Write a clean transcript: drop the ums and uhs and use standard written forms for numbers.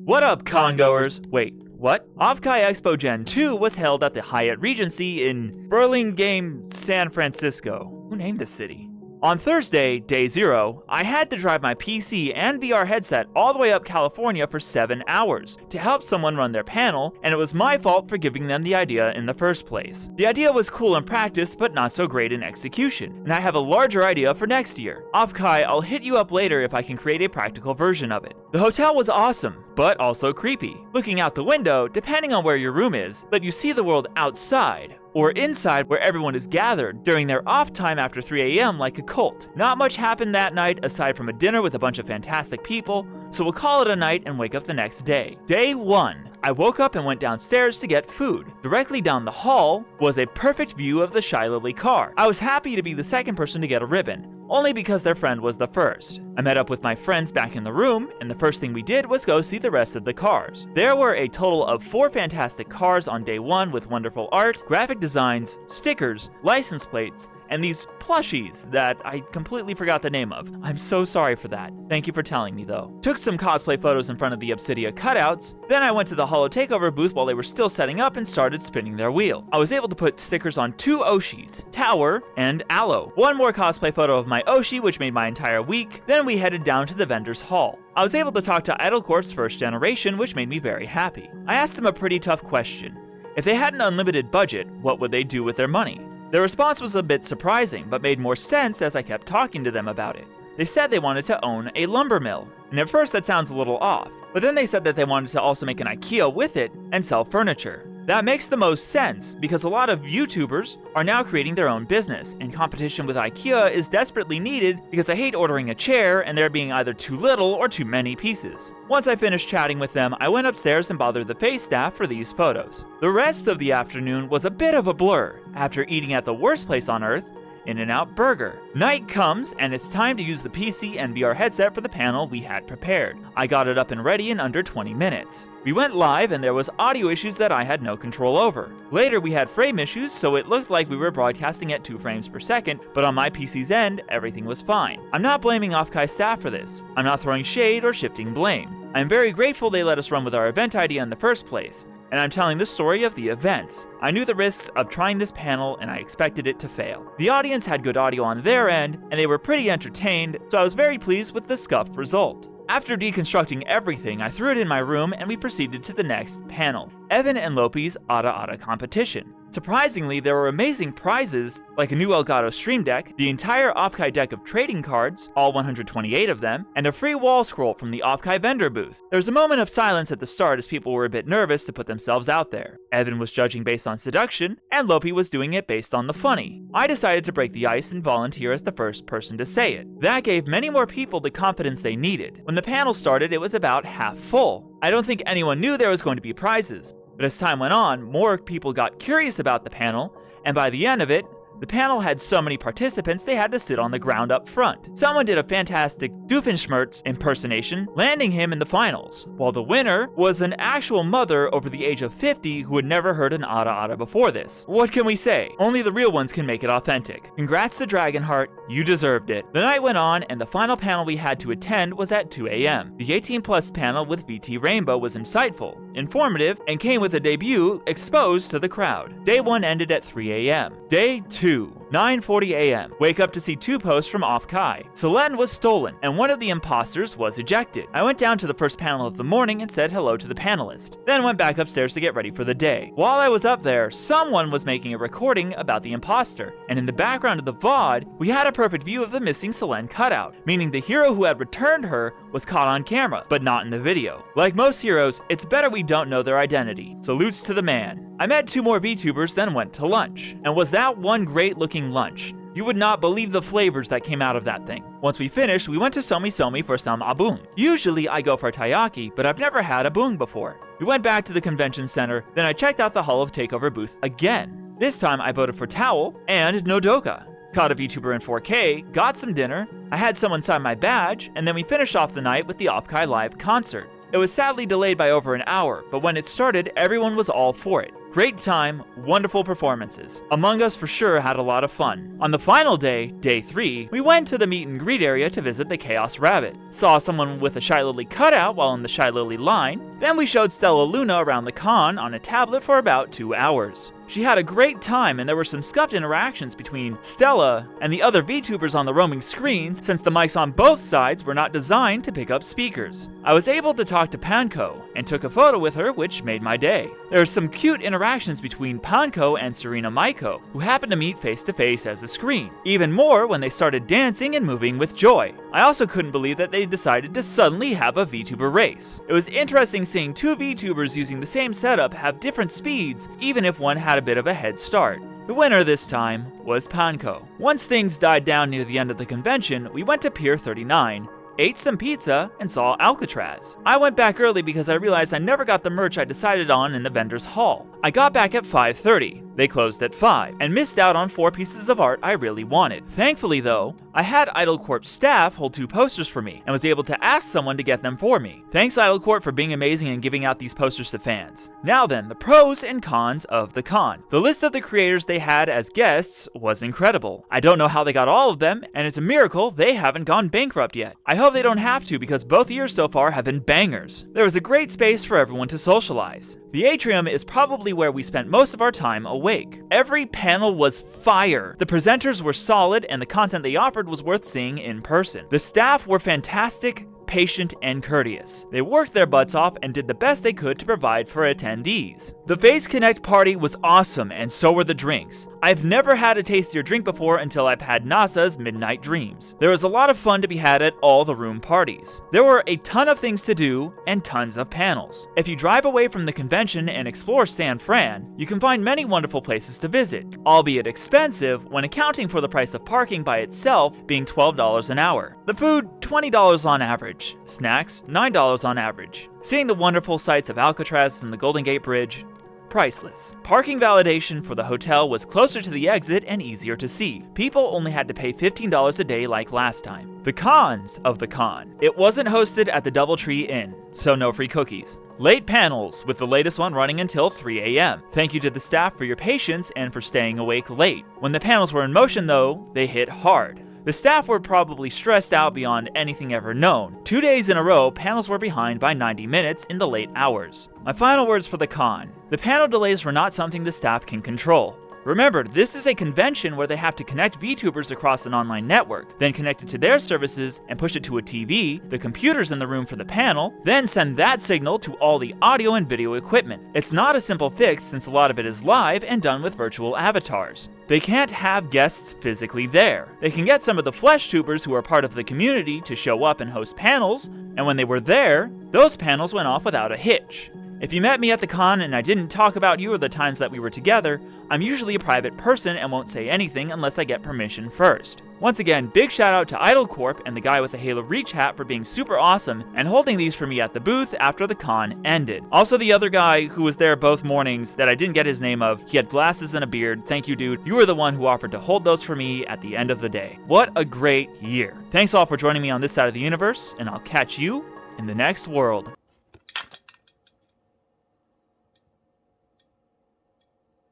What up, congoers? Wait, what? Offkai Expo Gen 2 was held at the Hyatt Regency in Burlingame, San Francisco. Who named this city? On Thursday, day 0, I had to drive my PC and VR headset all the way up California for 7 hours to help someone run their panel, and it was my fault for giving them the idea in the first place. The idea was cool in practice, but not so great in execution, and I have a larger idea for next year. Offkai, I'll hit you up later if I can create a practical version of it. The hotel was awesome, but also creepy. Looking out the window, depending on where your room is, let you see the world outside, or inside where everyone is gathered during their off time after 3 a.m. like a cult. Not much happened that night aside from a dinner with a bunch of fantastic people, so we'll call it a night and wake up the next day. Day 1. I woke up and went downstairs to get food. Directly down the hall was a perfect view of the Shy Lily car. I was happy to be the second person to get a ribbon, only because their friend was the first. I met up with my friends back in the room, and the first thing we did was go see the rest of the cars. There were a total of 4 fantastic cars on day 1 with wonderful art, graphic designs, stickers, license plates, and these plushies that I completely forgot the name of. I'm so sorry for that. Thank you for telling me though. Took some cosplay photos in front of the Obsidia cutouts, then I went to the Holo Takeover booth while they were still setting up and started spinning their wheel. I was able to put stickers on 2 Oshis, Tower and Aloe. One more cosplay photo of my Oshi, which made my entire week, then we headed down to the vendor's hall. I was able to talk to Idlecorp's first generation, which made me very happy. I asked them a pretty tough question. If they had an unlimited budget, what would they do with their money? Their response was a bit surprising, but made more sense as I kept talking to them about it. They said they wanted to own a lumber mill, and at first that sounds a little off, but then they said that they wanted to also make an IKEA with it and sell furniture. That makes the most sense, because a lot of Vtubers are now creating their own business, and competition with IKEA is desperately needed because I hate ordering a chair and there being either too little or too many pieces. Once I finished chatting with them, I went upstairs and bothered the face staff for these photos. The rest of the afternoon was a bit of a blur after eating at the worst place on earth, In-N-Out Burger. Night comes, and it's time to use the PC and VR headset for the panel we had prepared. I got it up and ready in under 20 minutes. We went live, and there was audio issues that I had no control over. Later, we had frame issues, so it looked like we were broadcasting at 2 frames per second, but on my PC's end, everything was fine. I'm not blaming Offkai staff for this. I'm not throwing shade or shifting blame. I'm very grateful they let us run with our event idea in the first place, and I'm telling the story of the events. I knew the risks of trying this panel, and I expected it to fail. The audience had good audio on their end, and they were pretty entertained, so I was very pleased with the scuffed result. After deconstructing everything, I threw it in my room and we proceeded to the next panel, Evan and Lopi's Ada Ada competition. Surprisingly, there were amazing prizes like a new Elgato Stream Deck, the entire Offkai deck of trading cards, all 128 of them, and a free wall scroll from the Offkai vendor booth. There was a moment of silence at the start as people were a bit nervous to put themselves out there. Evan was judging based on seduction, and Lopi was doing it based on the funny. I decided to break the ice and volunteer as the first person to say it. That gave many more people the confidence they needed. When the panel started, it was about half full. I don't think anyone knew there was going to be prizes. But as time went on, more people got curious about the panel, and by the end of it, the panel had so many participants they had to sit on the ground up front. Someone did a fantastic Doofenshmirtz impersonation, landing him in the finals, while the winner was an actual mother over the age of 50 who had never heard an Ada Ada before this. What can we say? Only the real ones can make it authentic. Congrats to Dragonheart, you deserved it. The night went on, and the final panel we had to attend was at 2 a.m. The 18+ panel with VT Rainbow was insightful, informative, and came with a debut exposed to the crowd. Day 1 ended at 3 a.m. Day 2, 9:40 a.m. Wake up to see 2 posts from Offkai. Selene was stolen, and one of the imposters was ejected. I went down to the first panel of the morning and said hello to the panelist, then went back upstairs to get ready for the day. While I was up there, someone was making a recording about the imposter, and in the background of the VOD, we had a perfect view of the missing Selene cutout, meaning the hero who had returned her was caught on camera, but not in the video. Like most heroes, it's better we don't know their identity. Salutes to the man. I met 2 more VTubers, then went to lunch. And was that one great looking lunch? You would not believe the flavors that came out of that thing. Once we finished, we went to Somi Somi for some abung. Usually I go for taiyaki, but I've never had abung before. We went back to the convention center, then I checked out the Hall of Takeover booth again. This time I voted for Towel and Nodoka. Caught a VTuber in 4K, got some dinner, I had someone sign my badge, and then we finished off the night with the Offkai live concert. It was sadly delayed by over an hour, but when it started, everyone was all for it. great time, wonderful performances. Among Us for sure had a lot of fun. On the final day, day 3, we went to the meet and greet area to visit the Chaos Rabbit. Saw someone with a Shy Lily cutout while in the Shy Lily line. Then we showed Stella Luna around the con on a tablet for about 2 hours. She had a great time, and there were some scuffed interactions between Stella and the other VTubers on the roaming screens, since the mics on both sides were not designed to pick up speakers. I was able to talk to Panko, and took a photo with her, which made my day. There are some cute interactions between Panko and Serena Maiko, who happened to meet face to face as a screen. Even more when they started dancing and moving with joy. I also couldn't believe that they decided to suddenly have a VTuber race. It was interesting seeing 2 VTubers using the same setup have different speeds, even if one had a bit of a head start. The winner this time was Panko. Once things died down near the end of the convention, we went to Pier 39, ate some pizza, and saw Alcatraz. I went back early because I realized I never got the merch I decided on in the vendor's hall. I got back at 5:30. They closed at 5, and missed out on 4 pieces of art I really wanted. Thankfully though, I had Idle Corp staff hold 2 posters for me, and was able to ask someone to get them for me. Thanks Idle Corp for being amazing and giving out these posters to fans. Now then, the pros and cons of the con. The list of the creators they had as guests was incredible. I don't know how they got all of them, and it's a miracle they haven't gone bankrupt yet. I hope they don't have to, because both years so far have been bangers. There was a great space for everyone to socialize. The atrium is probably where we spent most of our time awake. Every panel was fire. The presenters were solid, and the content they offered was worth seeing in person. The staff were fantastic, patient, and courteous. They worked their butts off and did the best they could to provide for attendees. The Face Connect party was awesome, and so were the drinks. I've never had a tastier drink before until I've had NASA's Midnight Dreams. There was a lot of fun to be had at all the room parties. There were a ton of things to do and tons of panels. If you drive away from the convention and explore San Fran, you can find many wonderful places to visit, albeit expensive when accounting for the price of parking by itself being $12 an hour. The food, $20 on average. Snacks, $9 on average. Seeing the wonderful sights of Alcatraz and the Golden Gate Bridge, priceless. Parking validation for the hotel was closer to the exit and easier to see. People only had to pay $15 a day like last time. The cons of the con. It wasn't hosted at the Doubletree Inn, so no free cookies. Late panels, with the latest one running until 3 a.m. Thank you to the staff for your patience and for staying awake late. When the panels were in motion though, they hit hard. The staff were probably stressed out beyond anything ever known. 2 days in a row, panels were behind by 90 minutes in the late hours. My final words for the con. The panel delays were not something the staff can control. Remember, this is a convention where they have to connect VTubers across an online network, then connect it to their services and push it to a TV, the computers in the room for the panel, then send that signal to all the audio and video equipment. It's not a simple fix since a lot of it is live and done with virtual avatars. They can't have guests physically there. They can get some of the flesh tubers who are part of the community to show up and host panels, and when they were there, those panels went off without a hitch. If you met me at the con and I didn't talk about you or the times that we were together, I'm usually a private person and won't say anything unless I get permission first. Once again, big shout out to Idle Corp and the guy with the Halo Reach hat for being super awesome and holding these for me at the booth after the con ended. Also the other guy who was there both mornings that I didn't get his name of, he had glasses and a beard. Thank you dude, you were the one who offered to hold those for me at the end of the day. What a great year. Thanks all for joining me on this side of the universe, and I'll catch you in the next world.